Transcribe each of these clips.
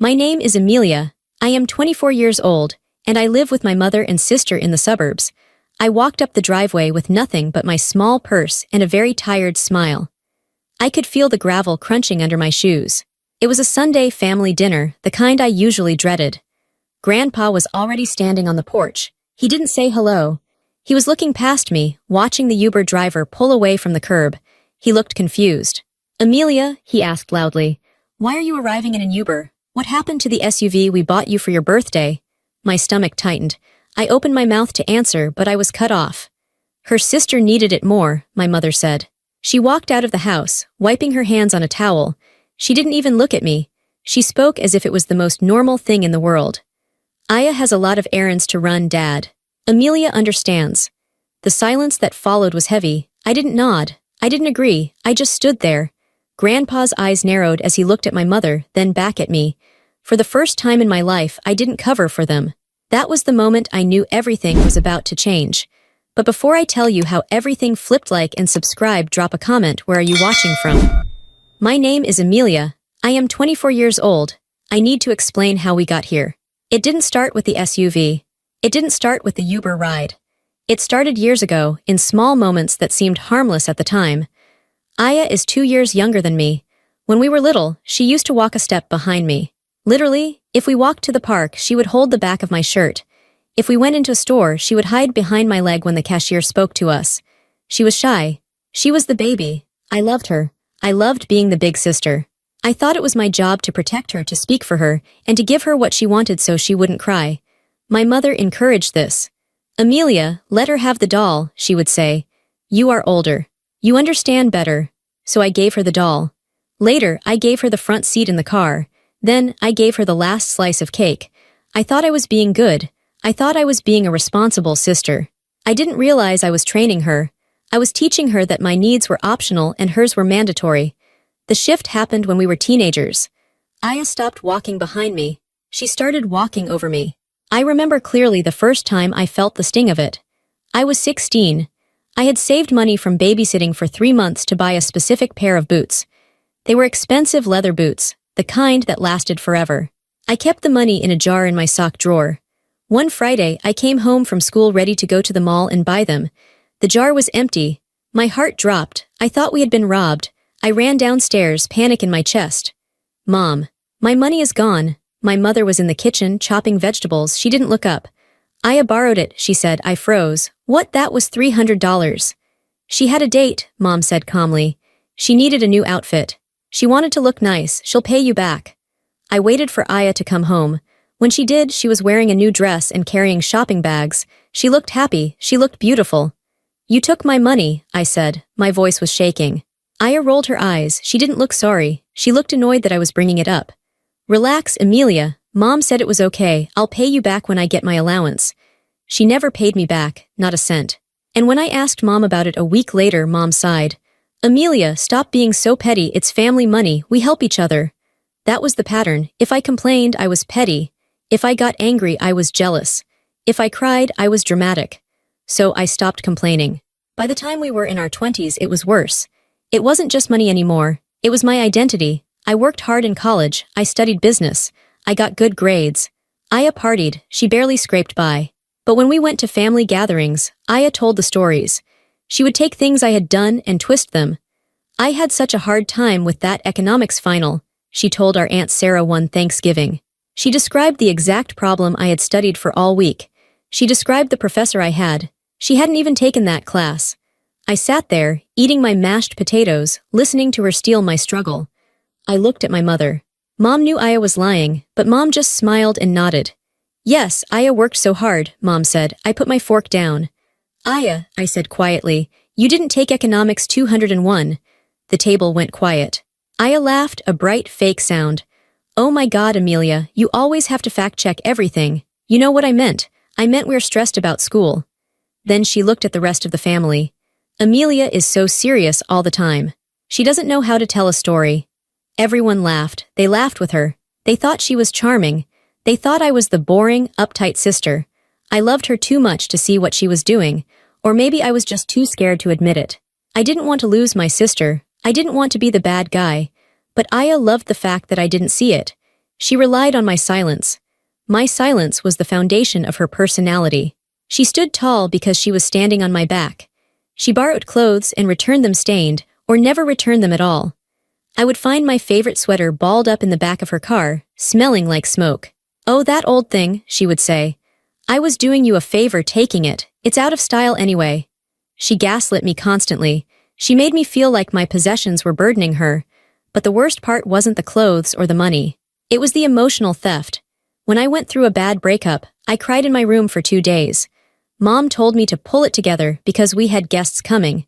My name is Amelia. I am 24 years old, and I live with my mother and sister in the suburbs. I walked up the driveway with nothing but my small purse and a very tired smile. I could feel the gravel crunching under my shoes. It was a Sunday family dinner, the kind I usually dreaded. Grandpa was already standing on the porch. He didn't say hello. He was looking past me, watching the Uber driver pull away from the curb. He looked confused. "Amelia," he asked loudly, "why are you arriving in an Uber? What happened to the SUV we bought you for your birthday?" My stomach tightened. I opened my mouth to answer, but I was cut off. "Her sister needed it more," my mother said. She walked out of the house, wiping her hands on a towel. She didn't even look at me. She spoke as if it was the most normal thing in the world. "Aya has a lot of errands to run, Dad. Amelia understands." The silence that followed was heavy. I didn't nod. I didn't agree. I just stood there. Grandpa's eyes narrowed as he looked at my mother, then back at me. For the first time in my life, I didn't cover for them. That was the moment I knew everything was about to change. But before I tell you how everything flipped, like and subscribe, drop a comment. Where are you watching from? My name is Amelia. I am 24 years old. I need to explain how we got here. It didn't start with the SUV. It didn't start with the Uber ride. It started years ago, in small moments that seemed harmless at the time. Aya is 2 years younger than me. When we were little, she used to walk a step behind me. Literally, if we walked to the park, she would hold the back of my shirt. If we went into a store, she would hide behind my leg when the cashier spoke to us. She was shy. She was the baby. I loved her. I loved being the big sister. I thought it was my job to protect her, to speak for her, and to give her what she wanted so she wouldn't cry. My mother encouraged this. "Amelia, let her have the doll," she would say. "You are older. You understand better." So I gave her the doll. Later, I gave her the front seat in the car. Then, I gave her the last slice of cake. I thought I was being good. I thought I was being a responsible sister. I didn't realize I was training her. I was teaching her that my needs were optional and hers were mandatory. The shift happened when we were teenagers. Aya stopped walking behind me. She started walking over me. I remember clearly the first time I felt the sting of it. I was 16. I had saved money from babysitting for 3 months to buy a specific pair of boots. They were expensive leather boots, the kind that lasted forever. I kept the money in a jar in my sock drawer. One Friday, I came home from school ready to go to the mall and buy them. The jar was empty. My heart dropped. I thought we had been robbed. I ran downstairs, panic in my chest. "Mom, my money is gone." My mother was in the kitchen, chopping vegetables. She didn't look up. "Aya borrowed it," she said. I froze. "What? That was $300. "She had a date," Mom said calmly. "She needed a new outfit. She wanted to look nice. She'll pay you back." I waited for Aya to come home. When she did, she was wearing a new dress and carrying shopping bags. She looked happy. She looked beautiful. "You took my money," I said. My voice was shaking. Aya rolled her eyes. She didn't look sorry. She looked annoyed that I was bringing it up. "Relax, Amelia. Mom said it was okay. I'll pay you back when I get my allowance." She never paid me back, not a cent. And when I asked Mom about it a week later, Mom sighed. "Amelia, stop being so petty. It's family money. We help each other." That was the pattern. If I complained, I was petty. If I got angry, I was jealous. If I cried, I was dramatic. So I stopped complaining. By the time we were in our 20s, it was worse. It wasn't just money anymore. It was my identity. I worked hard in college. I studied business. I got good grades. Aya partied. She barely scraped by. But when we went to family gatherings, Aya told the stories. She would take things I had done and twist them. "I had such a hard time with that economics final," she told our Aunt Sarah one Thanksgiving. She described the exact problem I had studied for all week. She described the professor I had. She hadn't even taken that class. I sat there, eating my mashed potatoes, listening to her steal my struggle. I looked at my mother. Mom knew Aya was lying, but Mom just smiled and nodded. "Yes, Aya worked so hard," Mom said. I put my fork down. "Aya," I said quietly, "you didn't take economics 201. The table went quiet. Aya laughed, a bright, fake sound. "Oh my God, Amelia, you always have to fact-check everything. You know what I meant. I meant we're stressed about school." Then she looked at the rest of the family. "Amelia is so serious all the time. She doesn't know how to tell a story." Everyone laughed. They laughed with her. They thought she was charming. They thought I was the boring, uptight sister. I loved her too much to see what she was doing, or maybe I was just too scared to admit it. I didn't want to lose my sister. I didn't want to be the bad guy. But Aya loved the fact that I didn't see it. She relied on my silence. My silence was the foundation of her personality. She stood tall because she was standing on my back. She borrowed clothes and returned them stained, or never returned them at all. I would find my favorite sweater balled up in the back of her car, smelling like smoke. "Oh, that old thing," she would say. "I was doing you a favor taking it. It's out of style anyway." She gaslit me constantly. She made me feel like my possessions were burdening her. But the worst part wasn't the clothes or the money. It was the emotional theft. When I went through a bad breakup, I cried in my room for 2 days. Mom told me to pull it together because we had guests coming.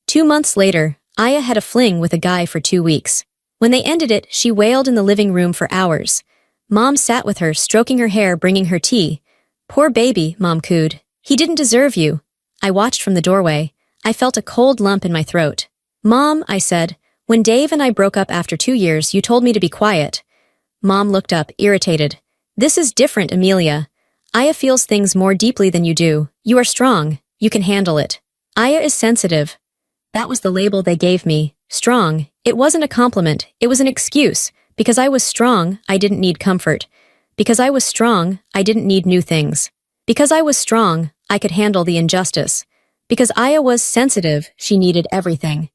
2 months later, Aya had a fling with a guy for 2 weeks. When they ended it, she wailed in the living room for hours. Mom sat with her, stroking her hair, bringing her tea. "Poor baby," Mom cooed. "He didn't deserve you." I watched from the doorway. I felt a cold lump in my throat. "Mom," I said, "when Dave and I broke up after 2 years, you told me to be quiet." Mom looked up, irritated. "This is different, Amelia. Aya feels things more deeply than you do. You are strong. You can handle it. Aya is sensitive." That was the label they gave me. Strong. It wasn't a compliment. It was an excuse. Because I was strong, I didn't need comfort. Because I was strong, I didn't need new things. Because I was strong, I could handle the injustice. Because Aya was sensitive, she needed everything.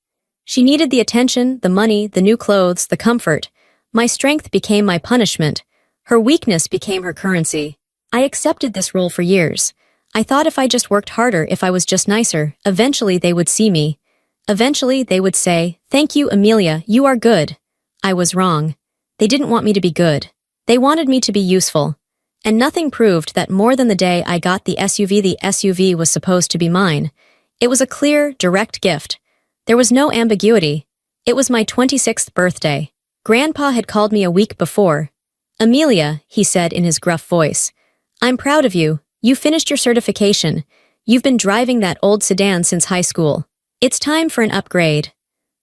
She needed the attention, the money, the new clothes, the comfort. My strength became my punishment. Her weakness became her currency. I accepted this role for years. I thought if I just worked harder, if I was just nicer, eventually they would see me. Eventually they would say, "Thank you, Amelia, you are good." I was wrong. They didn't want me to be good. They wanted me to be useful. And nothing proved that more than the day I got the SUV. The SUV was supposed to be mine. It was a clear, direct gift. There was no ambiguity. It was my 26th birthday. Grandpa had called me a week before. "Amelia," he said in his gruff voice, "I'm proud of you. You finished your certification. You've been driving that old sedan since high school. It's time for an upgrade."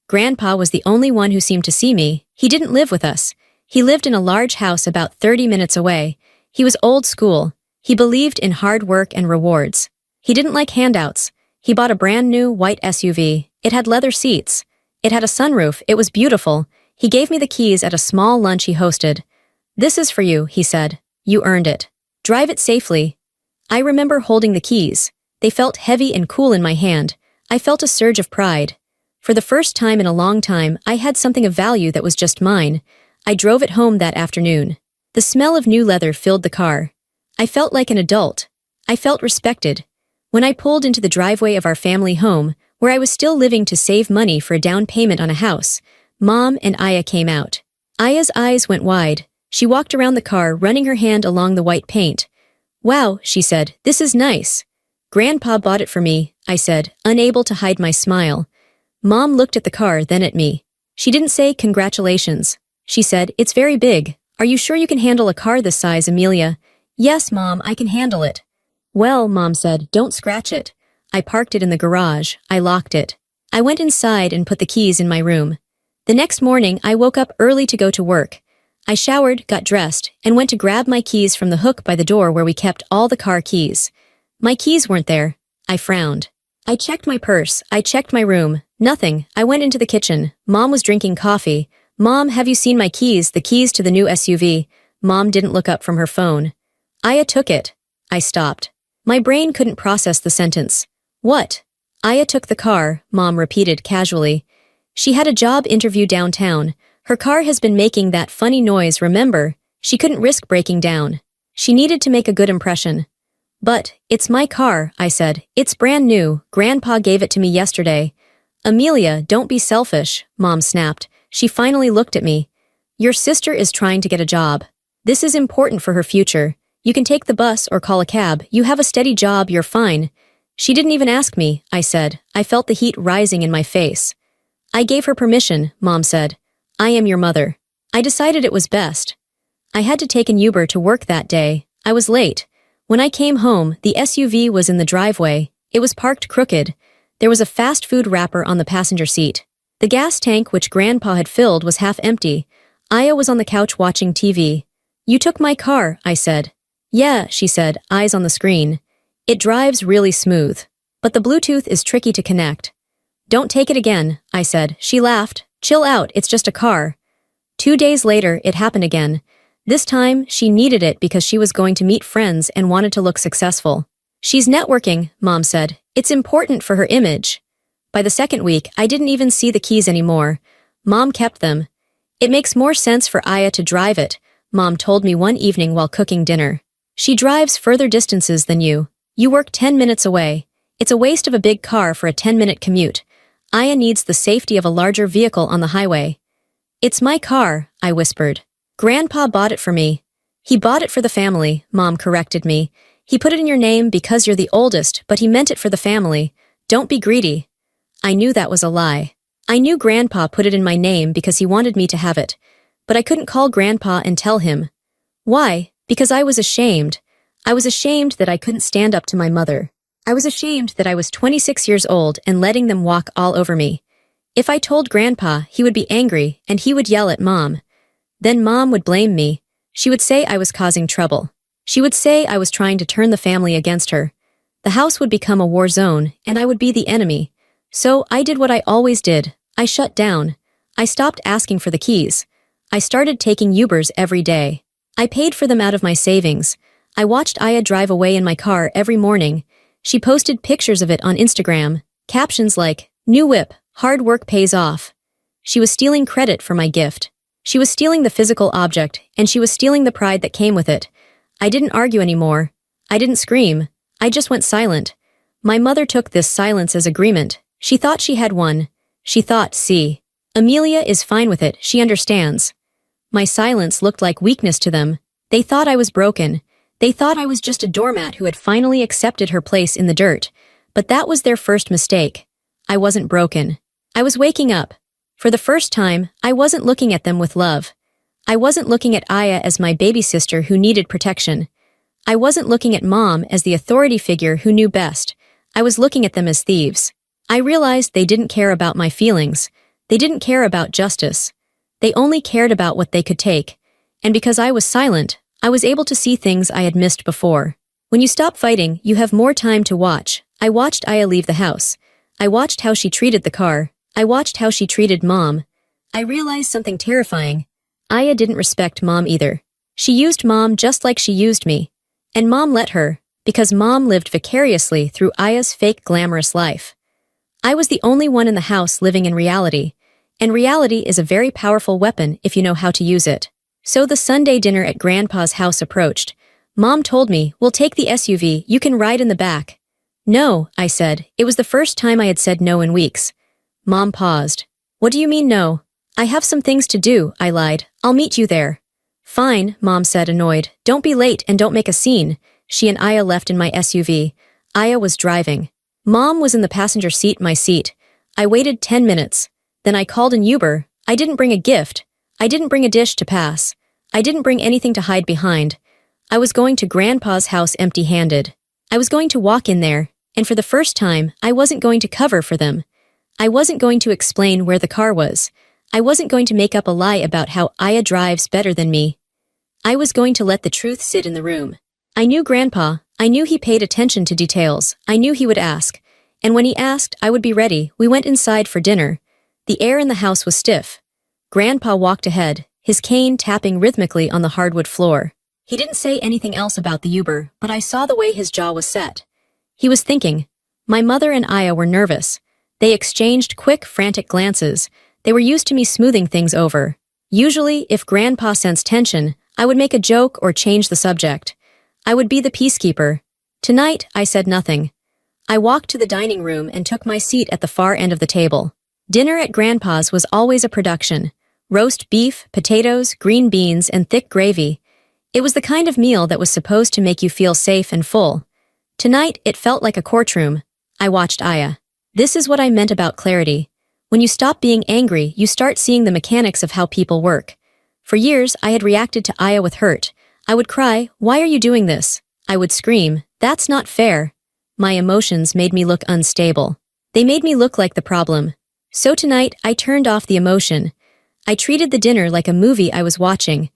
Grandpa was the only one who seemed to see me. He didn't live with us. He lived in a large house about 30 minutes away. He was old school. He believed in hard work and rewards. He didn't like handouts. He bought a brand new white SUV. It had leather seats. It had a sunroof. It was beautiful. He gave me the keys at a small lunch he hosted. "This is for you," he said. "You earned it. Drive it safely." I remember holding the keys. They felt heavy and cool in my hand. I felt a surge of pride. For the first time in a long time, I had something of value that was just mine. I drove it home that afternoon. The smell of new leather filled the car. I felt like an adult. I felt respected. When I pulled into the driveway of our family home, where I was still living to save money for a down payment on a house, Mom and Aya came out. Aya's eyes went wide. She walked around the car, running her hand along the white paint. "Wow," she said, "this is nice." "Grandpa bought it for me," I said, unable to hide my smile. Mom looked at the car, then at me. She didn't say congratulations. She said, "It's very big. Are you sure you can handle a car this size, Amelia?" "Yes, Mom, I can handle it." "Well," Mom said, "don't scratch it." I parked it in the garage. I locked it. I went inside and put the keys in my room. The next morning, I woke up early to go to work. I showered, got dressed, and went to grab my keys from the hook by the door where we kept all the car keys. My keys weren't there. I frowned. I checked my purse. I checked my room. Nothing. I went into the kitchen. Mom was drinking coffee. "Mom, have you seen my keys? The keys to the new SUV." Mom didn't look up from her phone. "Aya took it." I stopped. My brain couldn't process the sentence. "What?" "Aya took the car," Mom repeated casually. "She had a job interview downtown. Her car has been making that funny noise, remember? She couldn't risk breaking down. She needed to make a good impression." "But, it's my car," I said. "It's brand new. Grandpa gave it to me yesterday." "Amelia, don't be selfish," Mom snapped. She finally looked at me. "Your sister is trying to get a job. This is important for her future. You can take the bus or call a cab. You have a steady job, you're fine." "She didn't even ask me," I said. I felt the heat rising in my face. "I gave her permission," Mom said. "I am your mother." I decided it was best. I had to take an Uber to work that day. I was late. When I came home, the SUV was in the driveway. It was parked crooked. There was a fast food wrapper on the passenger seat. The gas tank which Grandpa had filled was half empty. Aya was on the couch watching TV. "You took my car," I said. "Yeah," she said, eyes on the screen. "It drives really smooth. But the Bluetooth is tricky to connect." "Don't take it again," I said. She laughed. "Chill out, it's just a car." 2 days later, it happened again. This time, she needed it because she was going to meet friends and wanted to look successful. She's networking, Mom said. It's important for her image. By the second week, I didn't even see the keys anymore. Mom kept them. It makes more sense for Aya to drive it, Mom told me one evening while cooking dinner. She drives further distances than you. You work 10 minutes away. It's a waste of a big car for a 10-minute commute. Aya needs the safety of a larger vehicle on the highway. It's my car, I whispered. Grandpa bought it for me. He bought it for the family, Mom corrected me. He put it in your name because you're the oldest, but he meant it for the family. Don't be greedy. I knew that was a lie. I knew Grandpa put it in my name because he wanted me to have it. But I couldn't call Grandpa and tell him. Why? Because I was ashamed. I was ashamed that I couldn't stand up to my mother. I was ashamed that I was 26 years old and letting them walk all over me. If I told Grandpa, he would be angry and he would yell at Mom. Then Mom would blame me. She would say I was causing trouble. She would say I was trying to turn the family against her. The house would become a war zone and I would be the enemy. So I did what I always did. I shut down. I stopped asking for the keys. I started taking Ubers every day. I paid for them out of my savings. I watched Aya drive away in my car every morning. She posted pictures of it on Instagram, captions like, "New whip, hard work pays off." She was stealing credit for my gift. She was stealing the physical object, and she was stealing the pride that came with it. I didn't argue anymore. I didn't scream. I just went silent. My mother took this silence as agreement. She thought she had won. She thought, see, Amelia is fine with it, she understands. My silence looked like weakness to them. They thought I was broken. They thought I was just a doormat who had finally accepted her place in the dirt. But that was their first mistake. I wasn't broken. I was waking up. For the first time, I wasn't looking at them with love. I wasn't looking at Aya as my baby sister who needed protection. I wasn't looking at Mom as the authority figure who knew best. I was looking at them as thieves. I realized they didn't care about my feelings. They didn't care about justice. They only cared about what they could take. And because I was silent, I was able to see things I had missed before. When you stop fighting, you have more time to watch. I watched Aya leave the house. I watched how she treated the car. I watched how she treated Mom. I realized something terrifying. Aya didn't respect Mom either. She used Mom just like she used me. And Mom let her, because Mom lived vicariously through Aya's fake glamorous life. I was the only one in the house living in reality. And reality is a very powerful weapon if you know how to use it. So the Sunday dinner at Grandpa's house approached. Mom told me, "We'll take the SUV, you can ride in the back." "No," I said. It was the first time I had said no in weeks. Mom paused. "What do you mean no?" "I have some things to do," I lied. "I'll meet you there." "Fine," Mom said, annoyed. "Don't be late and don't make a scene." She and Aya left in my SUV. Aya was driving. Mom was in the passenger seat, my seat. I waited 10 minutes. Then I called an Uber. I didn't bring a gift. I didn't bring a dish to pass. I didn't bring anything to hide behind. I was going to Grandpa's house empty-handed. I was going to walk in there, and for the first time, I wasn't going to cover for them. I wasn't going to explain where the car was. I wasn't going to make up a lie about how Aya drives better than me. I was going to let the truth sit in the room. I knew Grandpa. I knew he paid attention to details. I knew he would ask. And when he asked, I would be ready. We went inside for dinner. The air in the house was stiff. Grandpa walked ahead, his cane tapping rhythmically on the hardwood floor. He didn't say anything else about the Uber, but I saw the way his jaw was set. He was thinking. My mother and Aya were nervous. They exchanged quick, frantic glances. They were used to me smoothing things over. Usually, if Grandpa sensed tension, I would make a joke or change the subject. I would be the peacekeeper. Tonight, I said nothing. I walked to the dining room and took my seat at the far end of the table. Dinner at Grandpa's was always a production. Roast beef, potatoes, green beans, and thick gravy. It was the kind of meal that was supposed to make you feel safe and full. Tonight, it felt like a courtroom. I watched Aya. This is what I meant about clarity. When you stop being angry, you start seeing the mechanics of how people work. For years, I had reacted to Aya with hurt. I would cry, "Why are you doing this?" I would scream, "That's not fair." My emotions made me look unstable. They made me look like the problem. So tonight, I turned off the emotion. I treated the dinner like a movie I was watching.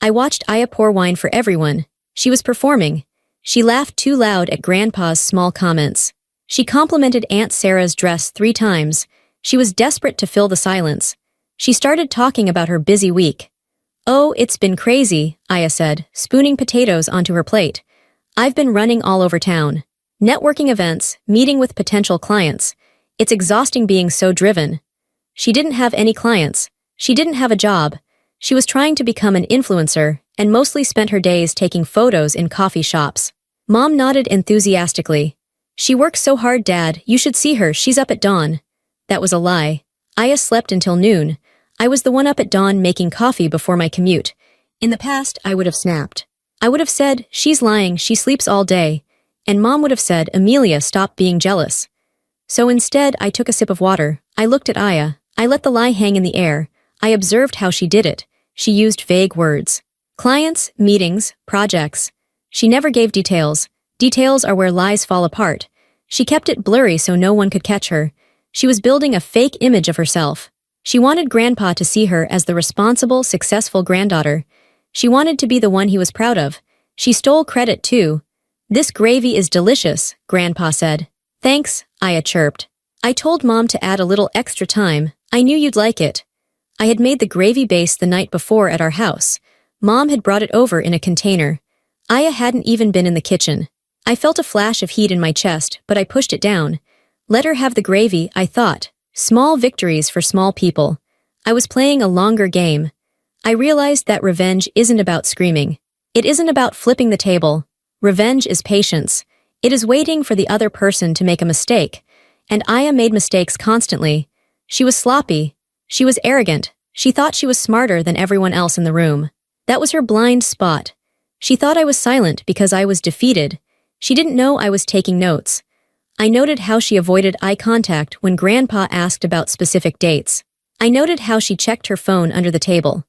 I watched Aya pour wine for everyone. She was performing. She laughed too loud at Grandpa's small comments. She complimented Aunt Sarah's dress 3 times. She was desperate to fill the silence. She started talking about her busy week. Oh, it's been crazy, Aya said, spooning potatoes onto her plate. I've been running all over town. Networking events, meeting with potential clients. It's exhausting being so driven. She didn't have any clients. She didn't have a job. She was trying to become an influencer and mostly spent her days taking photos in coffee shops. Mom nodded enthusiastically. She works so hard, Dad. You should see her. She's up at dawn. That was a lie. Aya slept until noon. I was the one up at dawn making coffee before my commute. In the past, I would have snapped. I would have said, she's lying, she sleeps all day. And Mom would have said, Amelia, stop being jealous. So instead, I took a sip of water. I looked at Aya. I let the lie hang in the air. I observed how she did it. She used vague words. Clients, meetings, projects. She never gave details. Details are where lies fall apart. She kept it blurry so no one could catch her. She was building a fake image of herself. She wanted Grandpa to see her as the responsible, successful granddaughter. She wanted to be the one he was proud of. She stole credit, too. This gravy is delicious, Grandpa said. Thanks, Aya chirped. I told Mom to add a little extra time. I knew you'd like it. I had made the gravy base the night before at our house. Mom had brought it over in a container. Aya hadn't even been in the kitchen. I felt a flash of heat in my chest, but I pushed it down. Let her have the gravy, I thought. Small victories for small people. I was playing a longer game. I realized that revenge isn't about screaming. It isn't about flipping the table. Revenge is patience. It is waiting for the other person to make a mistake. And Aya made mistakes constantly. She was sloppy. She was arrogant. She thought she was smarter than everyone else in the room. That was her blind spot. She thought I was silent because I was defeated. She didn't know I was taking notes. I noted how she avoided eye contact when Grandpa asked about specific dates. I noted how she checked her phone under the table.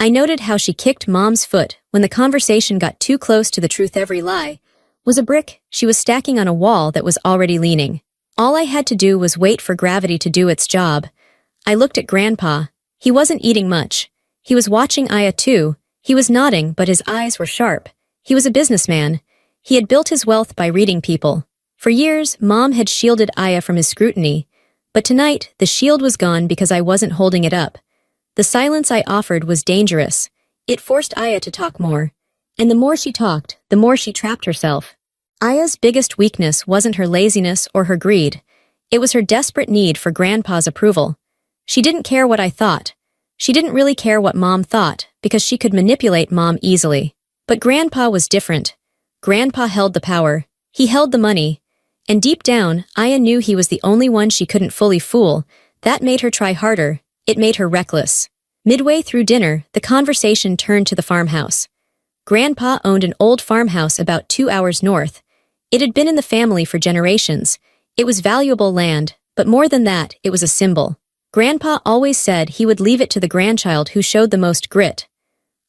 I noted how she kicked Mom's foot when the conversation got too close to the truth. Every lie was a brick she was stacking on a wall that was already leaning. All I had to do was wait for gravity to do its job. I looked at Grandpa. He wasn't eating much. He was watching Aya too. He was nodding, but his eyes were sharp. He was a businessman. He had built his wealth by reading people. For years, Mom had shielded Aya from his scrutiny. But tonight, the shield was gone because I wasn't holding it up. The silence I offered was dangerous. It forced Aya to talk more. And the more she talked, the more she trapped herself. Aya's biggest weakness wasn't her laziness or her greed. It was her desperate need for Grandpa's approval. She didn't care what I thought. She didn't really care what Mom thought, because she could manipulate Mom easily. But Grandpa was different. Grandpa held the power. He held the money. And deep down, Aya knew he was the only one she couldn't fully fool. That made her try harder. It made her reckless. Midway through dinner, the conversation turned to the farmhouse. Grandpa owned an old farmhouse about 2 hours north. It had been in the family for generations. It was valuable land, but more than that, it was a symbol. Grandpa always said he would leave it to the grandchild who showed the most grit.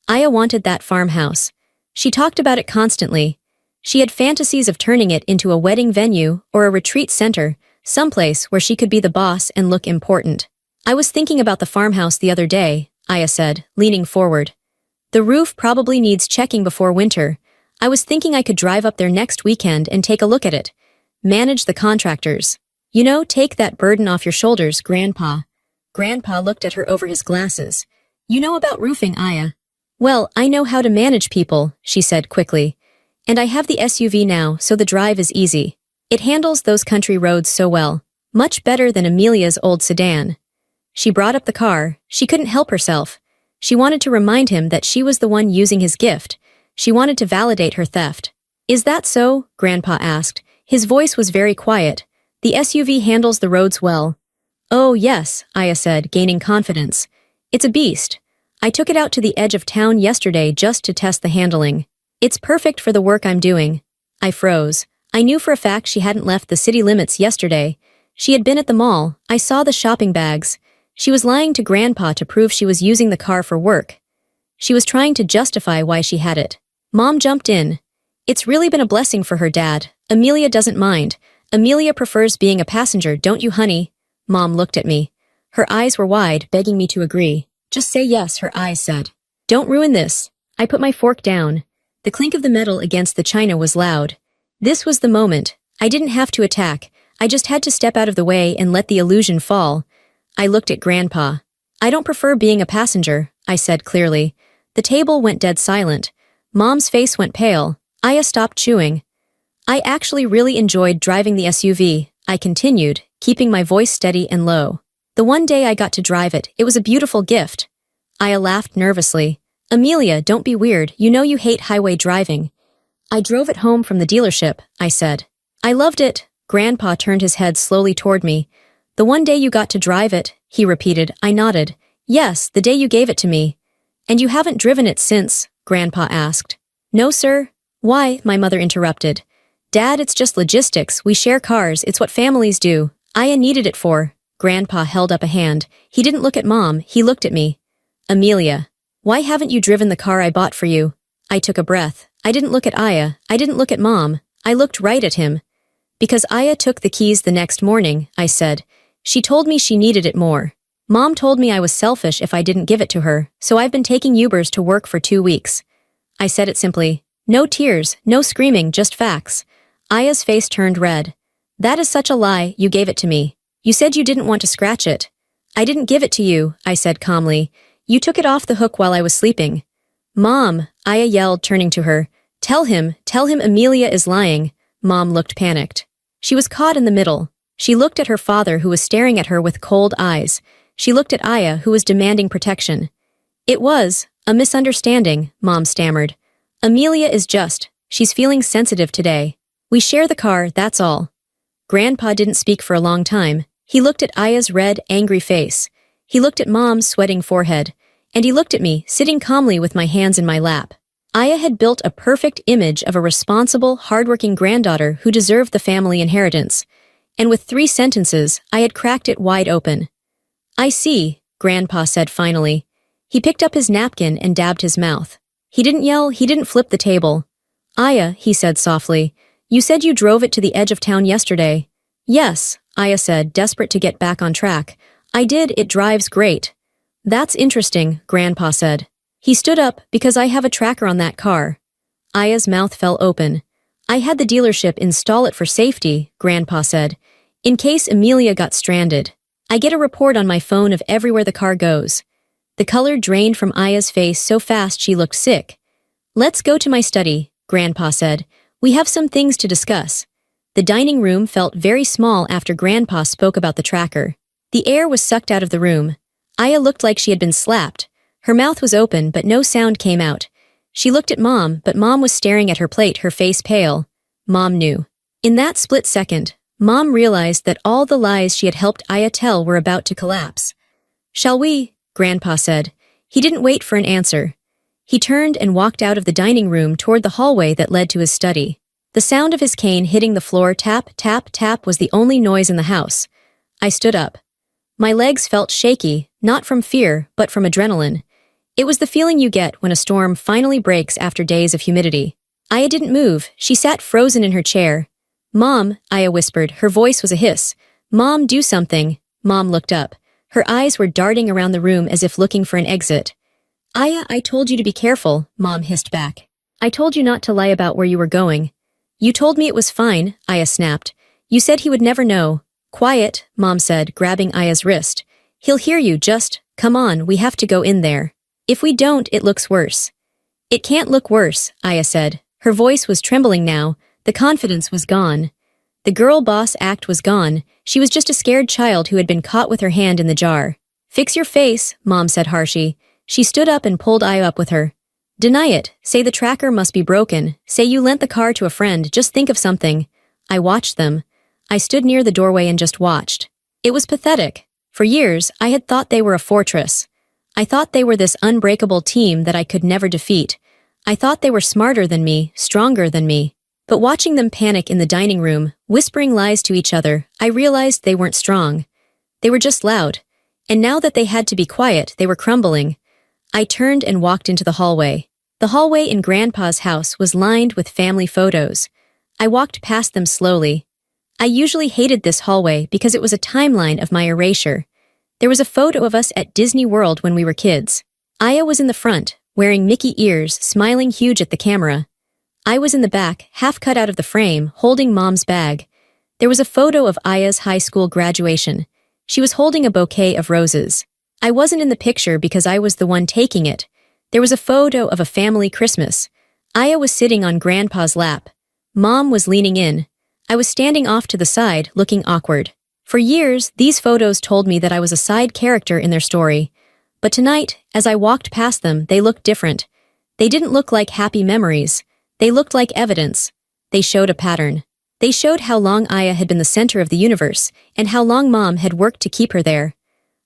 Aya wanted that farmhouse. She talked about it constantly. She had fantasies of turning it into a wedding venue or a retreat center, someplace where she could be the boss and look important. I was thinking about the farmhouse the other day, Aya said, leaning forward. The roof probably needs checking before winter. I was thinking I could drive up there next weekend and take a look at it. Manage the contractors. You know, take that burden off your shoulders, Grandpa. Grandpa looked at her over his glasses. You know about roofing, Aya. Well, I know how to manage people, she said quickly. And I have the SUV now, so the drive is easy. It handles those country roads so well. Much better than Amelia's old sedan. She brought up the car. She couldn't help herself. She wanted to remind him that she was the one using his gift. She wanted to validate her theft. Is that so? Grandpa asked. His voice was very quiet. The SUV handles the roads well. Oh, yes, Aya said, gaining confidence. It's a beast. I took it out to the edge of town yesterday just to test the handling. It's perfect for the work I'm doing. I froze. I knew for a fact she hadn't left the city limits yesterday. She had been at the mall. I saw the shopping bags. She was lying to Grandpa to prove she was using the car for work. She was trying to justify why she had it. Mom jumped in. It's really been a blessing for her, Dad. Amelia doesn't mind. Amelia prefers being a passenger, don't you, honey? Mom looked at me. Her eyes were wide, begging me to agree. Just say yes, her eyes said. Don't ruin this. I put my fork down. The clink of the metal against the china was loud. This was the moment. I didn't have to attack. I just had to step out of the way and let the illusion fall. I looked at Grandpa. I don't prefer being a passenger, I said clearly. The table went dead silent. Mom's face went pale. Aya stopped chewing. I actually really enjoyed driving the SUV, I continued, keeping my voice steady and low. The one day I got to drive it, it was a beautiful gift. Aya laughed nervously. Amelia, don't be weird, you know you hate highway driving. I drove it home from the dealership, I said. I loved it. Grandpa turned his head slowly toward me. The one day you got to drive it, he repeated. I nodded. Yes, the day you gave it to me. And you haven't driven it since? Grandpa asked. No, sir. Why? My mother interrupted. Dad, it's just logistics. We share cars. It's what families do. Aya needed it for. Grandpa held up a hand. He didn't look at Mom. He looked at me. Amelia. Why haven't you driven the car I bought for you? I took a breath. I didn't look at Aya. I didn't look at Mom. I looked right at him. Because Aya took the keys the next morning, I said. She told me she needed it more. Mom told me I was selfish if I didn't give it to her, so I've been taking Ubers to work for 2 weeks. I said it simply. No tears, no screaming, just facts. Aya's face turned red. That is such a lie, you gave it to me. You said you didn't want to scratch it. I didn't give it to you, I said calmly. You took it off the hook while I was sleeping. Mom, Aya yelled, turning to her. Tell him Amelia is lying. Mom looked panicked. She was caught in the middle. She looked at her father, who was staring at her with cold eyes. She looked at Aya, who was demanding protection. It was a misunderstanding, Mom stammered. Amelia is she's feeling sensitive today. We share the car, that's all. Grandpa didn't speak for a long time. He looked at Aya's red, angry face. He looked at Mom's sweating forehead. And he looked at me, sitting calmly with my hands in my lap. Aya had built a perfect image of a responsible, hardworking granddaughter who deserved the family inheritance. And with 3 sentences, I had cracked it wide open. I see, Grandpa said finally. He picked up his napkin and dabbed his mouth. He didn't yell, he didn't flip the table. Aya, he said softly, you said you drove it to the edge of town yesterday. Yes, Aya said, desperate to get back on track. I did, it drives great. That's interesting, Grandpa said. He stood up, because I have a tracker on that car. Aya's mouth fell open. I had the dealership install it for safety, Grandpa said, in case Amelia got stranded. I get a report on my phone of everywhere the car goes. The color drained from Aya's face so fast she looked sick. Let's go to my study, Grandpa said. We have some things to discuss. The dining room felt very small after Grandpa spoke about the tracker. The air was sucked out of the room. Aya looked like she had been slapped. Her mouth was open, but no sound came out. She looked at Mom, but Mom was staring at her plate, her face pale. Mom knew. In that split second, Mom realized that all the lies she had helped Aya tell were about to collapse. Shall we? Grandpa said. He didn't wait for an answer. He turned and walked out of the dining room toward the hallway that led to his study. The sound of his cane hitting the floor, tap, tap, tap, was the only noise in the house. I stood up. My legs felt shaky, not from fear, but from adrenaline. It was the feeling you get when a storm finally breaks after days of humidity. Aya didn't move. She sat frozen in her chair. Mom, Aya whispered. Her voice was a hiss. Mom, do something. Mom looked up. Her eyes were darting around the room as if looking for an exit. Aya, I told you to be careful, Mom hissed back. I told you not to lie about where you were going. You told me it was fine, Aya snapped. You said he would never know. Quiet, Mom said, grabbing Aya's wrist. He'll hear you, come on, we have to go in there. If we don't, it looks worse. It can't look worse, Aya said. Her voice was trembling now. The confidence was gone. The girl boss act was gone. She was just a scared child who had been caught with her hand in the jar. Fix your face, Mom said harshly. She stood up and pulled Aya up with her. Deny it. Say the tracker must be broken. Say you lent the car to a friend. Just think of something. I watched them. I stood near the doorway and just watched. It was pathetic. For years, I had thought they were a fortress. I thought they were this unbreakable team that I could never defeat. I thought they were smarter than me, stronger than me. But watching them panic in the dining room, whispering lies to each other, I realized they weren't strong. They were just loud. And now that they had to be quiet, they were crumbling. I turned and walked into the hallway. The hallway in Grandpa's house was lined with family photos. I walked past them slowly. I usually hated this hallway because it was a timeline of my erasure. There was a photo of us at Disney World when we were kids. Aya was in the front, wearing Mickey ears, smiling huge at the camera. I was in the back, half cut out of the frame, holding Mom's bag. There was a photo of Aya's high school graduation. She was holding a bouquet of roses. I wasn't in the picture because I was the one taking it. There was a photo of a family Christmas. Aya was sitting on Grandpa's lap. Mom was leaning in. I was standing off to the side, looking awkward. For years, these photos told me that I was a side character in their story. But tonight, as I walked past them, they looked different. They didn't look like happy memories. They looked like evidence. They showed a pattern. They showed how long Aya had been the center of the universe, and how long Mom had worked to keep her there.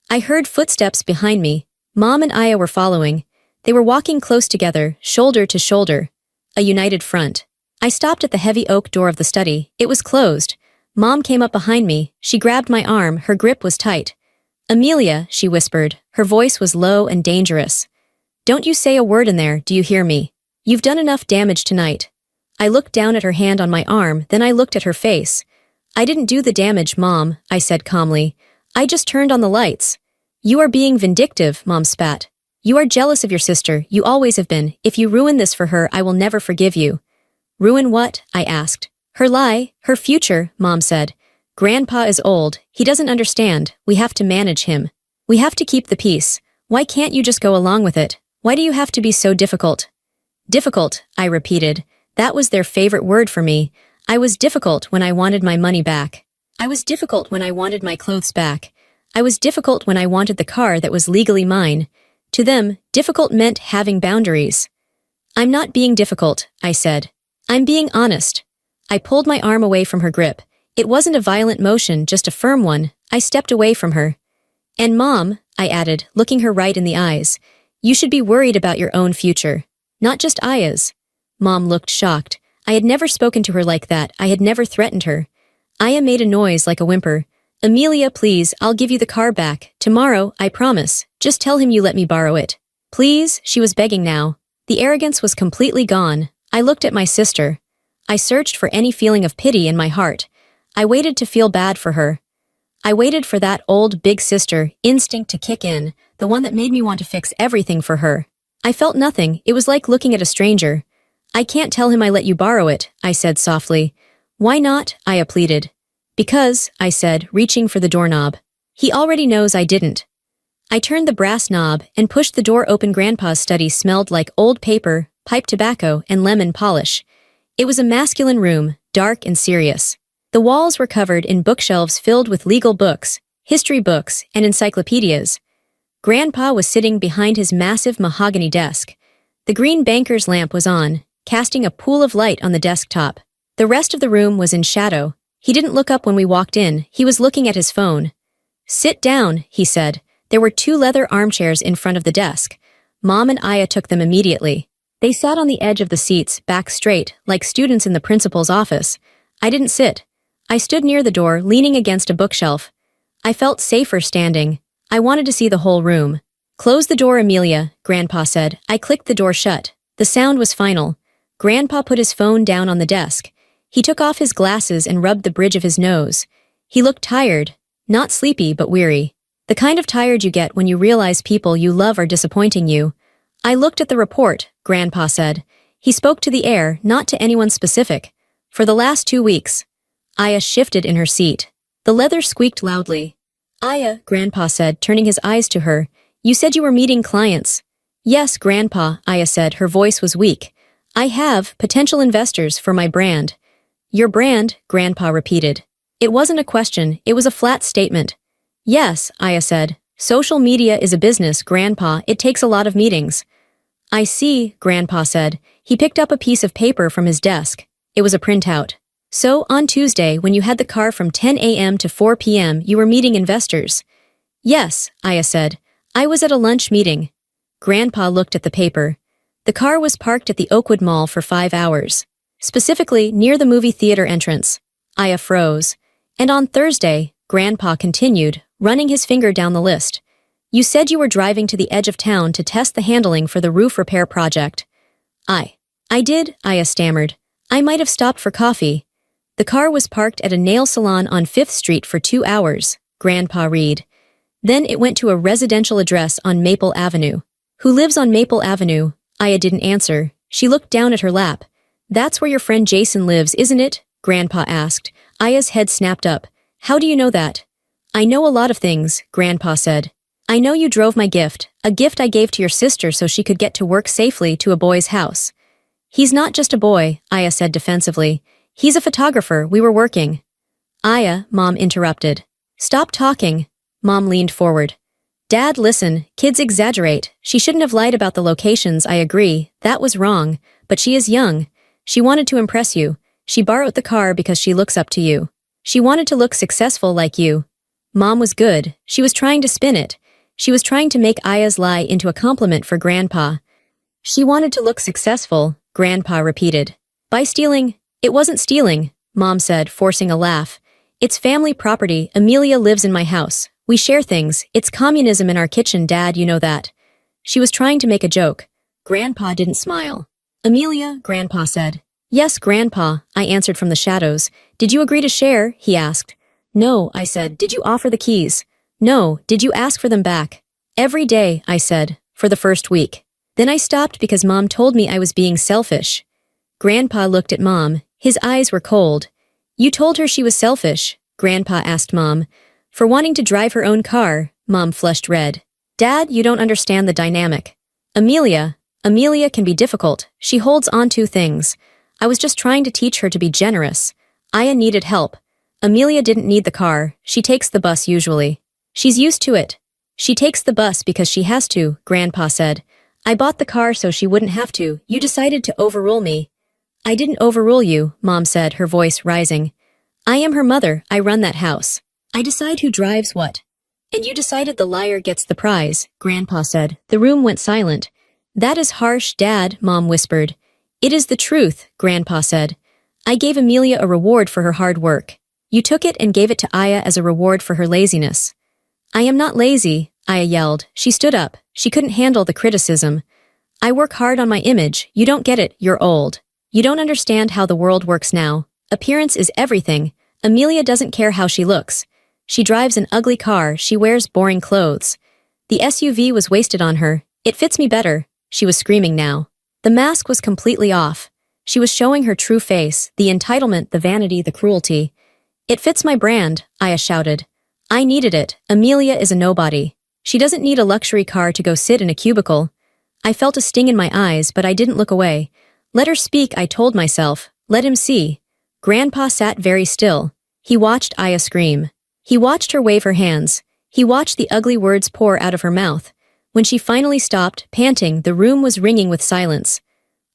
I heard footsteps behind me. Mom and Aya were following. They were walking close together, shoulder to shoulder. A united front. I stopped at the heavy oak door of the study. It was closed. Mom came up behind me. She grabbed my arm. Her grip was tight. "Amelia," she whispered. Her voice was low and dangerous. "Don't you say a word in there, do you hear me? You've done enough damage tonight." I looked down at her hand on my arm, then I looked at her face. "I didn't do the damage, Mom," I said calmly. "I just turned on the lights." "You are being vindictive," Mom spat. "You are jealous of your sister, you always have been. If you ruin this for her, I will never forgive you." "Ruin what?" I asked. "Her lie, her future," Mom said. "Grandpa is old, he doesn't understand, we have to manage him. We have to keep the peace. Why can't you just go along with it? Why do you have to be so difficult?" "Difficult," I repeated. That was their favorite word for me. I was difficult when I wanted my money back. I was difficult when I wanted my clothes back. I was difficult when I wanted the car that was legally mine. To them, difficult meant having boundaries. "I'm not being difficult," I said. "I'm being honest." I pulled my arm away from her grip. It wasn't a violent motion, just a firm one. I stepped away from her. "And Mom," I added, looking her right in the eyes, "you should be worried about your own future. Not just Aya's." Mom looked shocked. I had never spoken to her like that. I had never threatened her. Aya made a noise like a whimper. "Amelia, please, I'll give you the car back. Tomorrow, I promise. Just tell him you let me borrow it." "Please," she was begging now. The arrogance was completely gone. I looked at my sister. I searched for any feeling of pity in my heart. I waited to feel bad for her. I waited for that old big sister instinct to kick in, the one that made me want to fix everything for her. I felt nothing. It was like looking at a stranger. "I can't tell him I let you borrow it," I said softly. "Why not?" Aya pleaded. "Because," I said, reaching for the doorknob. "He already knows I didn't." I turned the brass knob and pushed the door open. Grandpa's study smelled like old paper, pipe tobacco, and lemon polish. It was a masculine room, dark and serious. The walls were covered in bookshelves filled with legal books, history books, and encyclopedias. Grandpa was sitting behind his massive mahogany desk. The green banker's lamp was on, casting a pool of light on the desktop. The rest of the room was in shadow. He didn't look up when we walked in. He was looking at his phone. "Sit down," he said. There were 2 leather armchairs in front of the desk. Mom and Aya took them immediately. They sat on the edge of the seats, back straight, like students in the principal's office. I didn't sit. I stood near the door, leaning against a bookshelf. I felt safer standing. I wanted to see the whole room. "Close the door, Amelia," Grandpa said. I clicked the door shut. The sound was final. Grandpa put his phone down on the desk. He took off his glasses and rubbed the bridge of his nose. He looked tired, not sleepy but weary. The kind of tired you get when you realize people you love are disappointing you. "I looked at the report," Grandpa said. He spoke to the air, not to anyone specific. "For the last 2 weeks. Aya shifted in her seat. The leather squeaked loudly. "Aya," Grandpa said, turning his eyes to her, "you said you were meeting clients." "Yes, Grandpa," Aya said. Her voice was weak. "I have potential investors for my brand." "Your brand," Grandpa repeated. It wasn't a question, it was a flat statement. "Yes," Aya said. "Social media is a business, Grandpa. It takes a lot of meetings." "I see," Grandpa said. He picked up a piece of paper from his desk. It was a printout. "So, on Tuesday, when you had the car from 10 a.m. to 4 p.m., you were meeting investors?" "Yes," Aya said. "I was at a lunch meeting." Grandpa looked at the paper. The car was parked at the Oakwood Mall for 5 hours. Specifically, near the movie theater entrance. Aya froze. "And on Thursday," Grandpa continued, running his finger down the list. "You said you were driving to the edge of town to test the handling for the roof repair project." I did," Aya stammered. "I might have stopped for coffee." "The car was parked at a nail salon on 5th Street for 2 hours," Grandpa read. "Then it went to a residential address on Maple Avenue." "Who lives on Maple Avenue?" Aya didn't answer. She looked down at her lap. "That's where your friend Jason lives, isn't it?" Grandpa asked. Aya's head snapped up. "How do you know that?" "I know a lot of things," Grandpa said. I know you drove my gift, a gift I gave to your sister so she could get to work safely to a boy's house. He's not just a boy, Aya said defensively. He's a photographer, we were working. Aya, Mom interrupted. Stop talking. Mom leaned forward. Dad, listen, kids exaggerate. She shouldn't have lied about the locations, I agree. That was wrong. But she is young. She wanted to impress you. She borrowed the car because she looks up to you. She wanted to look successful like you. Mom was good. She was trying to spin it. She was trying to make Aya's lie into a compliment for Grandpa. She wanted to look successful, Grandpa repeated. By stealing? It wasn't stealing, Mom said, forcing a laugh. It's family property. Amelia lives in my house. We share things. It's communism in our kitchen, Dad, you know that. She was trying to make a joke. Grandpa didn't smile. Amelia, Grandpa said. Yes, Grandpa, I answered from the shadows. Did you agree to share? He asked. No, I said. Did you offer the keys? No, did you ask for them back? Every day, I said, for the first week. Then I stopped because Mom told me I was being selfish. Grandpa looked at Mom. His eyes were cold. You told her she was selfish, Grandpa asked Mom. For wanting to drive her own car, Mom flushed red. Dad, you don't understand the dynamic. Amelia can be difficult. She holds on to things. I was just trying to teach her to be generous. Aya needed help. Amelia didn't need the car. She takes the bus usually. She's used to it. She takes the bus because she has to, Grandpa said. I bought the car so she wouldn't have to. You decided to overrule me. I didn't overrule you, Mom said, her voice rising. I am her mother. I run that house. I decide who drives what. And you decided the liar gets the prize, Grandpa said. The room went silent. That is harsh, Dad, Mom whispered. It is the truth, Grandpa said. I gave Amelia a reward for her hard work. You took it and gave it to Aya as a reward for her laziness. I am not lazy, Aya yelled. She stood up. She couldn't handle the criticism. I work hard on my image. You don't get it. You're old. You don't understand how the world works now. Appearance is everything. Amelia doesn't care how she looks. She drives an ugly car. She wears boring clothes. The SUV was wasted on her. It fits me better. She was screaming now. The mask was completely off. She was showing her true face, the entitlement, the vanity, the cruelty. It fits my brand, Aya shouted. I needed it. Amelia is a nobody. She doesn't need a luxury car to go sit in a cubicle. I felt a sting in my eyes, but I didn't look away. Let her speak, I told myself. Let him see. Grandpa sat very still. He watched Aya scream. He watched her wave her hands. He watched the ugly words pour out of her mouth. When she finally stopped, panting, the room was ringing with silence.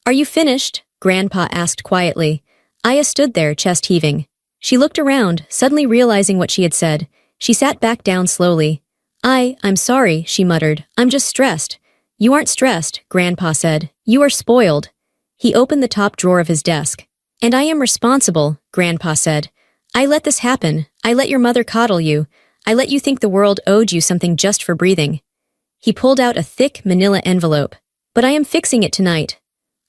Are you finished? Grandpa asked quietly. Aya stood there, chest heaving. She looked around, suddenly realizing what she had said. She sat back down slowly. I'm sorry, she muttered. I'm just stressed. You aren't stressed, Grandpa said. You are spoiled. He opened the top drawer of his desk. And I am responsible, Grandpa said. I let this happen. I let your mother coddle you. I let you think the world owed you something just for breathing. He pulled out a thick manila envelope. But I am fixing it tonight.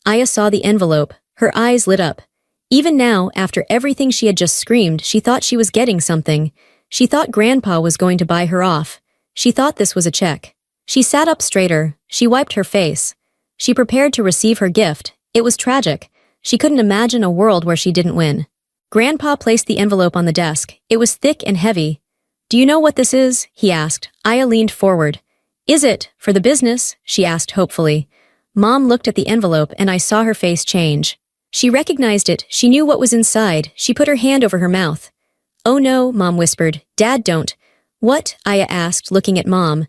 Aya saw the envelope. Her eyes lit up. Even now, after everything she had just screamed, she thought she was getting something. She thought Grandpa was going to buy her off. She thought this was a check. She sat up straighter. She wiped her face. She prepared to receive her gift. It was tragic. She couldn't imagine a world where she didn't win. Grandpa placed the envelope on the desk. It was thick and heavy. Do you know what this is? He asked. Aya leaned forward. Is it for the business? She asked hopefully. Mom looked at the envelope and I saw her face change. She recognized it. She knew what was inside. She put her hand over her mouth. Oh no, Mom whispered. Dad, don't. What? Aya asked, looking at Mom.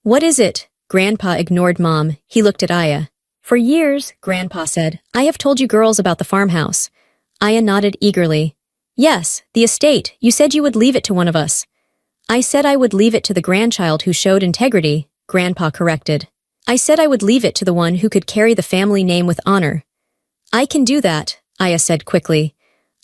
What is it? Grandpa ignored Mom. He looked at Aya. For years, Grandpa said, I have told you girls about the farmhouse. Aya nodded eagerly. Yes, the estate. You said you would leave it to one of us. I said I would leave it to the grandchild who showed integrity, Grandpa corrected. I said I would leave it to the one who could carry the family name with honor. I can do that, Aya said quickly.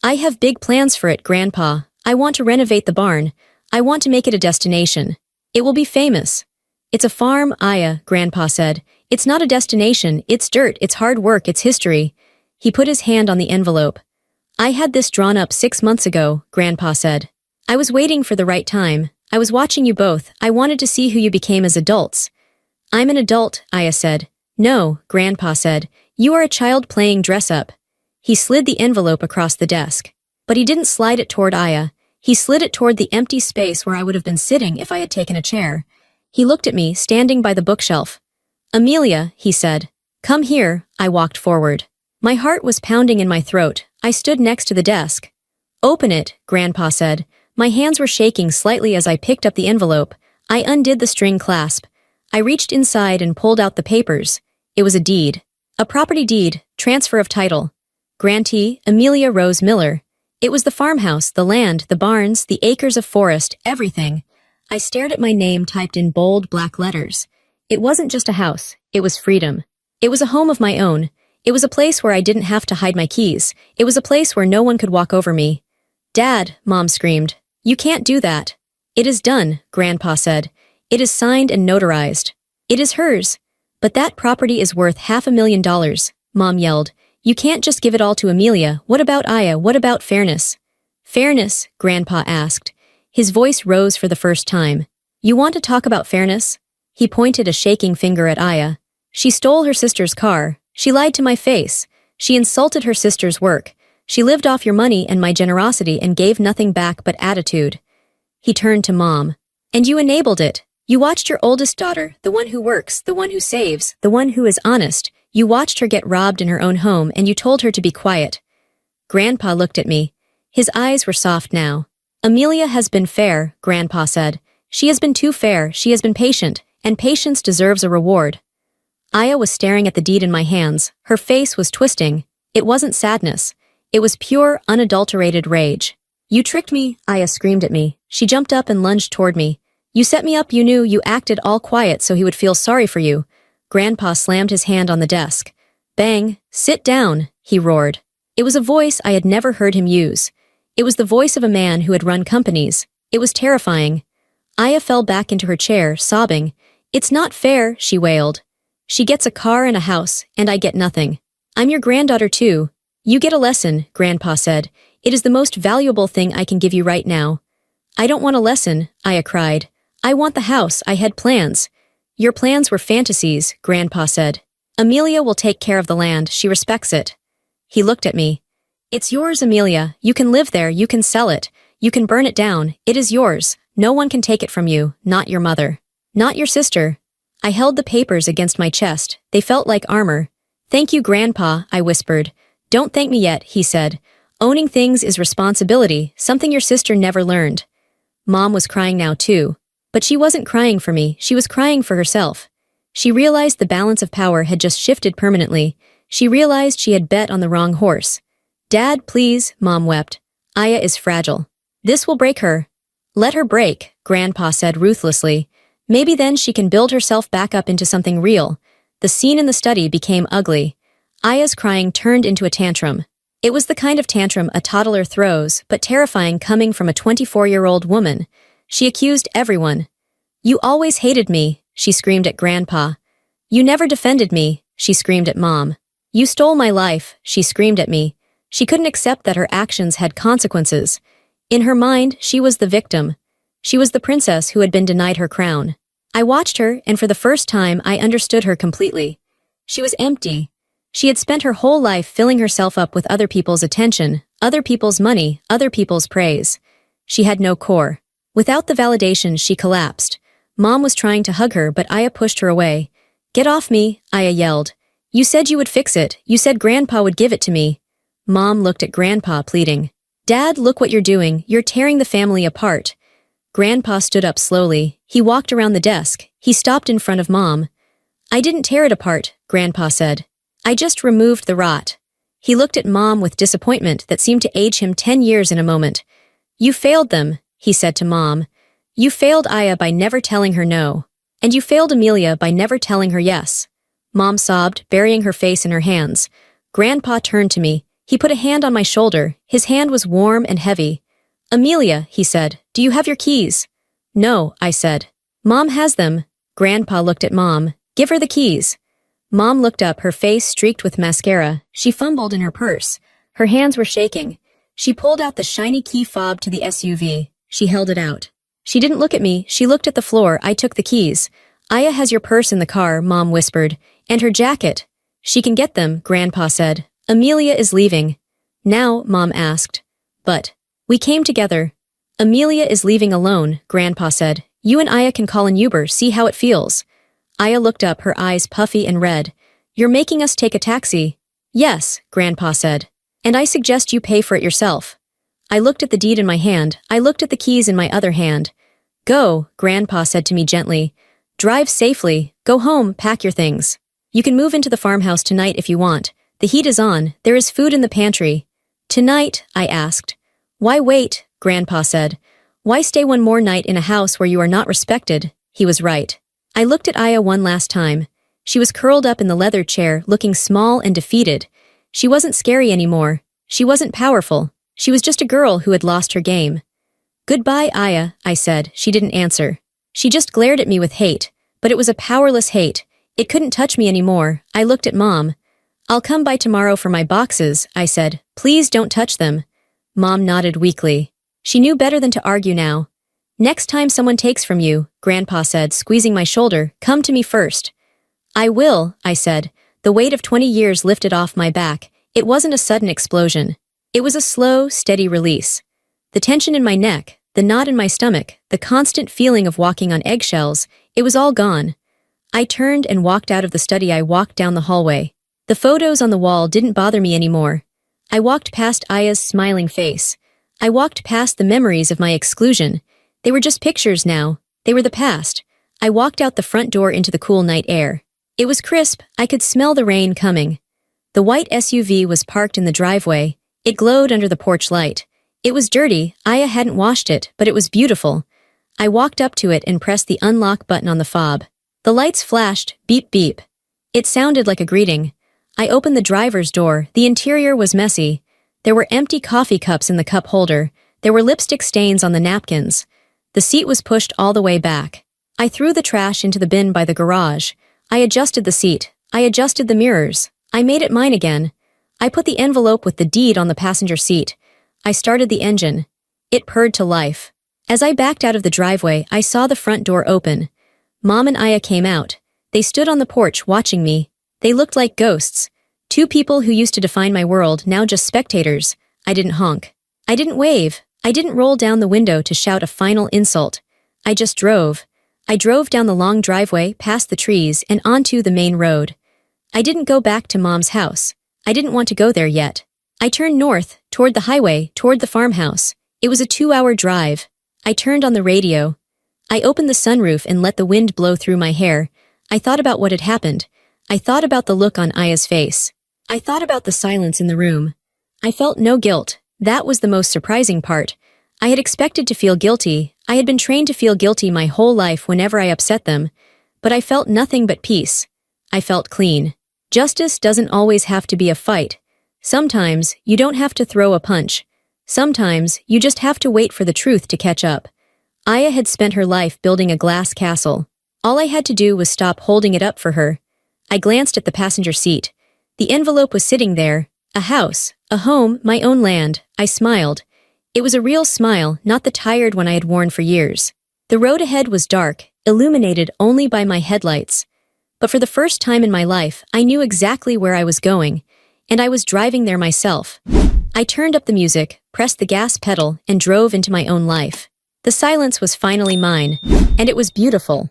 I have big plans for it, Grandpa. I want to renovate the barn. I want to make it a destination. It will be famous. It's a farm, Aya, Grandpa said. It's not a destination. It's dirt. It's hard work. It's history. He put his hand on the envelope. I had this drawn up 6 months ago, Grandpa said. I was waiting for the right time. I was watching you both. I wanted to see who you became as adults. I'm an adult, Aya said. No, Grandpa said. You are a child playing dress-up. He slid the envelope across the desk. But he didn't slide it toward Aya. He slid it toward the empty space where I would have been sitting if I had taken a chair. He looked at me, standing by the bookshelf. Amelia, he said. Come here, I walked forward. My heart was pounding in my throat. I stood next to the desk. Open it, Grandpa said. My hands were shaking slightly as I picked up the envelope. I undid the string clasp. I reached inside and pulled out the papers. It was a deed. A property deed, transfer of title. Grantee, Amelia Rose Miller. It was the farmhouse, the land, the barns, the acres of forest, everything. I stared at my name typed in bold black letters. It wasn't just a house, it was freedom. It was a home of my own. It was a place where I didn't have to hide my keys. It was a place where no one could walk over me. Dad, Mom screamed. You can't do that. It is done, Grandpa said. It is signed and notarized. It is hers. But that property is worth $500,000, Mom yelled. You can't just give it all to Amelia. What about Aya? What about fairness? Fairness, Grandpa asked. His voice rose for the first time. You want to talk about fairness? He pointed a shaking finger at Aya. She stole her sister's car. She lied to my face. She insulted her sister's work. She lived off your money and my generosity and gave nothing back but attitude. He turned to Mom. And you enabled it. You watched your oldest daughter, the one who works, the one who saves, the one who is honest. You watched her get robbed in her own home and you told her to be quiet. Grandpa looked at me. His eyes were soft now. Amelia has been fair, Grandpa said. She has been too fair, she has been patient, and patience deserves a reward. Aya was staring at the deed in my hands. Her face was twisting. It wasn't sadness. It was pure, unadulterated rage. You tricked me, Aya screamed at me. She jumped up and lunged toward me. You set me up, you knew, you acted all quiet so he would feel sorry for you. Grandpa slammed his hand on the desk. Bang, sit down, he roared. It was a voice I had never heard him use. It was the voice of a man who had run companies. It was terrifying. Aya fell back into her chair, sobbing. It's not fair, she wailed. She gets a car and a house, and I get nothing. I'm your granddaughter too. You get a lesson, Grandpa said. It is the most valuable thing I can give you right now. I don't want a lesson, Aya cried. I want the house, I had plans. Your plans were fantasies, Grandpa said. Amelia will take care of the land, she respects it. He looked at me. It's yours, Amelia. You can live there, you can sell it. You can burn it down. It is yours. No one can take it from you, not your mother. Not your sister. I held the papers against my chest. They felt like armor. Thank you, Grandpa, I whispered. Don't thank me yet, he said. Owning things is responsibility, something your sister never learned. Mom was crying now too. But she wasn't crying for me, she was crying for herself. She realized the balance of power had just shifted permanently. She realized she had bet on the wrong horse. Dad, please, Mom wept. Aya is fragile. This will break her. Let her break, Grandpa said ruthlessly. Maybe then she can build herself back up into something real. The scene in the study became ugly. Aya's crying turned into a tantrum. It was the kind of tantrum a toddler throws, but terrifying coming from a 24-year-old woman. She accused everyone. You always hated me, she screamed at Grandpa. You never defended me, she screamed at Mom. You stole my life, she screamed at me. She couldn't accept that her actions had consequences. In her mind, she was the victim. She was the princess who had been denied her crown. I watched her, and for the first time I understood her completely. She was empty. She had spent her whole life filling herself up with other people's attention, other people's money, other people's praise. She had no core. Without the validation, she collapsed. Mom was trying to hug her, but Aya pushed her away. Get off me, Aya yelled. You said you would fix it. You said Grandpa would give it to me. Mom looked at Grandpa, pleading. Dad, look what you're doing. You're tearing the family apart. Grandpa stood up slowly. He walked around the desk. He stopped in front of Mom. I didn't tear it apart, Grandpa said. I just removed the rot. He looked at Mom with disappointment that seemed to age him 10 years in a moment. You failed them, he said to Mom. You failed Aya by never telling her no. And you failed Amelia by never telling her yes. Mom sobbed, burying her face in her hands. Grandpa turned to me. He put a hand on my shoulder. His hand was warm and heavy. Amelia, he said, do you have your keys? No, I said. Mom has them. Grandpa looked at Mom. Give her the keys. Mom looked up, her face streaked with mascara. She fumbled in her purse. Her hands were shaking. She pulled out the shiny key fob to the SUV. She held it out. She didn't look at me. She looked at the floor. I took the keys. Aya has your purse in the car, Mom whispered. And her jacket. She can get them, Grandpa said. Amelia is leaving. Now, Mom asked. But we came together. Amelia is leaving alone, Grandpa said. You and Aya can call an Uber, see how it feels. Aya looked up, her eyes puffy and red. You're making us take a taxi. Yes, Grandpa said. And I suggest you pay for it yourself. I looked at the deed in my hand. I looked at the keys in my other hand. Go, Grandpa said to me gently. Drive safely. Go home, pack your things. You can move into the farmhouse tonight if you want. The heat is on. There is food in the pantry. Tonight? I asked. Why wait? Grandpa said. Why stay one more night in a house where you are not respected? He was right. I looked at Aya one last time. She was curled up in the leather chair, looking small and defeated. She wasn't scary anymore. She wasn't powerful. She was just a girl who had lost her game. Goodbye, Aya, I said. She didn't answer. She just glared at me with hate, but it was a powerless hate. It couldn't touch me anymore. I looked at Mom. I'll come by tomorrow for my boxes, I said. Please don't touch them. Mom nodded weakly. She knew better than to argue now. Next time someone takes from you, Grandpa said, squeezing my shoulder, come to me first. I will, I said. The weight of 20 years lifted off my back. It wasn't a sudden explosion. It was a slow, steady release. The tension in my neck, the knot in my stomach, the constant feeling of walking on eggshells, it was all gone. I turned and walked out of the study. I walked down the hallway. The photos on the wall didn't bother me anymore. I walked past Aya's smiling face. I walked past the memories of my exclusion. They were just pictures now. They were the past. I walked out the front door into the cool night air. It was crisp. I could smell the rain coming. The white SUV was parked in the driveway. It glowed under the porch light. It was dirty. Aya hadn't washed it, but it was beautiful. I walked up to it and pressed the unlock button on the fob. The lights flashed, beep beep. It sounded like a greeting. I opened the driver's door. The interior was messy. There were empty coffee cups in the cup holder. There were lipstick stains on the napkins. The seat was pushed all the way back. I threw the trash into the bin by the garage. I adjusted the seat. I adjusted the mirrors. I made it mine again. I put the envelope with the deed on the passenger seat. I started the engine. It purred to life. As I backed out of the driveway, I saw the front door open. Mom and Aya came out. They stood on the porch watching me. They looked like ghosts. Two people who used to define my world, now just spectators. I didn't honk. I didn't wave. I didn't roll down the window to shout a final insult. I just drove. I drove down the long driveway, past the trees, and onto the main road. I didn't go back to Mom's house. I didn't want to go there yet. I turned north, toward the highway, toward the farmhouse. It was a 2-hour drive. I turned on the radio. I opened the sunroof and let the wind blow through my hair. I thought about what had happened. I thought about the look on Aya's face. I thought about the silence in the room. I felt no guilt. That was the most surprising part. I had expected to feel guilty. I had been trained to feel guilty my whole life whenever I upset them. But I felt nothing but peace. I felt clean. Justice doesn't always have to be a fight. Sometimes, you don't have to throw a punch. Sometimes, you just have to wait for the truth to catch up. Aya had spent her life building a glass castle. All I had to do was stop holding it up for her. I glanced at the passenger seat. The envelope was sitting there. A house, a home, my own land. I smiled. It was a real smile, not the tired one I had worn for years. The road ahead was dark, illuminated only by my headlights. But for the first time in my life, I knew exactly where I was going, and I was driving there myself. I turned up the music, pressed the gas pedal, and drove into my own life. The silence was finally mine, and it was beautiful.